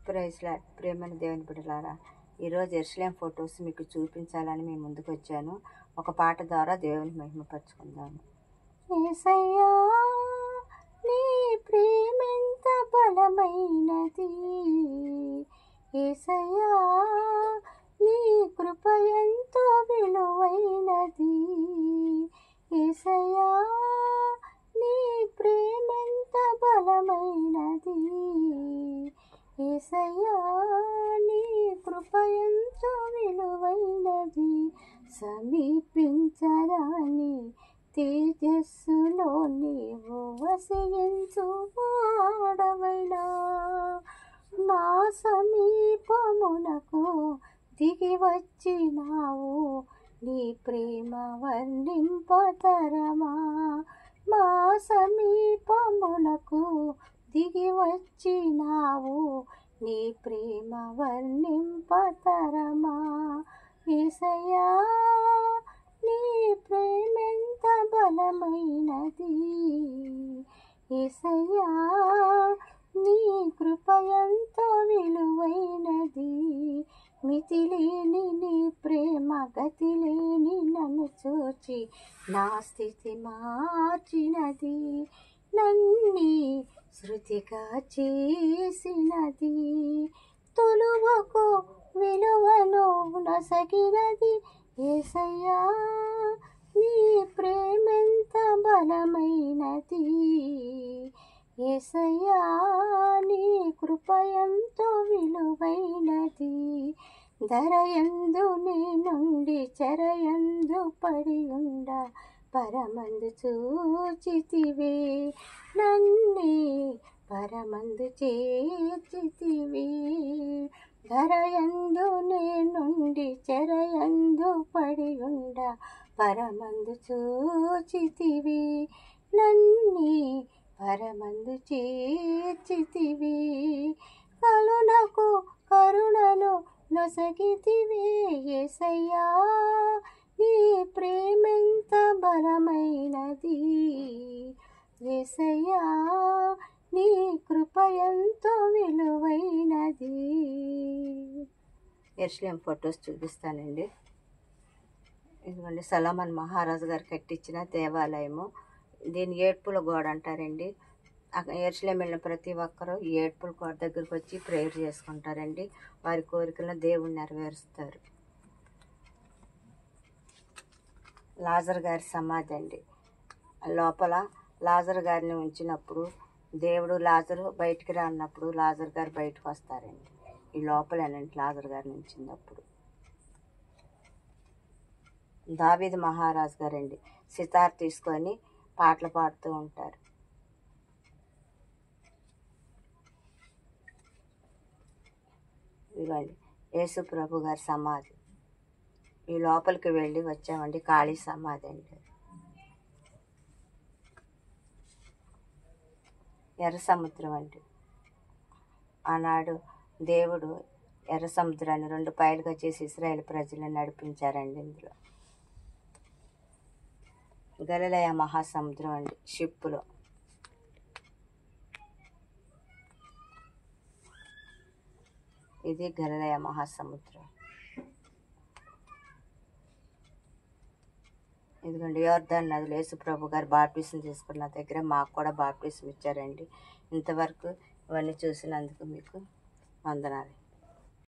ప్రేమైన దేవుని బిడ్డలారా, ఈరోజు యెరూషలేం ఫొటోస్ మీకు చూపించాలని మీ ముందుకు వచ్చాను. ఒక పాట ద్వారా దేవుని మహిమపరచుకుందాము. యేసయ్యా నీ ప్రేమెంత బలమైనది, యేసయ్యా నీ కృప ఎంతో విలువైనది, యేసయ్యా నీ ప్రేమెంత బలమైనది, యేసయ్యా నీ కృప ఎంతో విలువైనది. సమీపించరాని తేజస్సులో నీవు వసించు వాడవైనా, మా సమీపమునకు దిగి వచ్చినావు, నీ ప్రేమ వర్ణింపతరమా. మా సమీపమునకు దిగి వచ్చినావు, నీ ప్రేమ వర్ణింపతరమా. యేసయ్యా నీ ప్రేమెంత బలమైనది, యేసయ్యా నీ కృప ఎంతో విలువైనది. మితిలేని నీ ప్రేమ గతిలేని నన్ను చూచి నా స్థితి మార్చినది, నన్ని శృతిగా చేసినది, తొలువకు విలువను నొసగినది. యేసయ్యా నీ ప్రేమెంత బలమైనది, యేసయ్యా నీ కృప ఎంతో విలువైనది. ధరయందు నీ నుండి చెరయందు పడి ఉండ పరమందు చూచితివి, నన్ని పరమందు చేర్చితివి. ధరయందు నీ నుండి చెరయందు పడి ఉండ పరమందు చూచితివి, నన్ని పరమందు చేర్చితివి. కలునకు కరుణను నొసగితివి, యేసయ్యా నీ ప్రేమెంత బలమైనది, యేసయ్యా నీ కృప ఎంతో విలువైనది. యెరూషలేం ఫొటోస్ చూపిస్తానండి. ఇదిగోండి సొలొమోన్ మహారాజు గారు కట్టించిన దేవాలయము. దీన్ని ఏడ్పుల గోడ అంటారండి. యెరూషలేం వెళ్ళిన ప్రతి ఒక్కరూ ఈ ఏడ్పుల గోడ దగ్గరకు వచ్చి ప్రేయర్ చేసుకుంటారండి. వారి కోరికలను దేవుడు నెరవేరుస్తారు. లాజర్ గారి సమాధి అండి. లోపల లాజర్ గారిని ఉంచినప్పుడు దేవుడు లాజరు బయటికి రానప్పుడు లాజర్ గారు బయటకు వస్తారండి. ఈ లోపలేనండి లాజర్ గారిని ఉంచినప్పుడు. దావీదు మహారాజు గారండి సితార్ తీసుకొని పాటలు పాడుతూ ఉంటారు. ఇవ్వండి యేసు ప్రభు గారి సమాధి. ఈ లోపలికి వెళ్ళి వచ్చామండి. ఖాళీ సమాధి అండి. ఎర్ర సముద్రం అండి. ఆనాడు దేవుడు ఎర్ర సముద్రాన్ని 2 పాయలుగా చేసి ఇశ్రాయేలు ప్రజలను నడిపించారండి. ఇందులో గలిలయ మహాసముద్రం అండి. షిప్పులో ఇది గలిలయ మహాసముద్రం. ఇదిగోండి యోర్దాను నదిలో యేసు ప్రభు గారు బాప్టిజం తీసుకున్న దగ్గర మాకు కూడా బాప్టిజం ఇచ్చారండి. ఇంతవరకు ఇవన్నీ చూసినందుకు మీకు వందనాలు.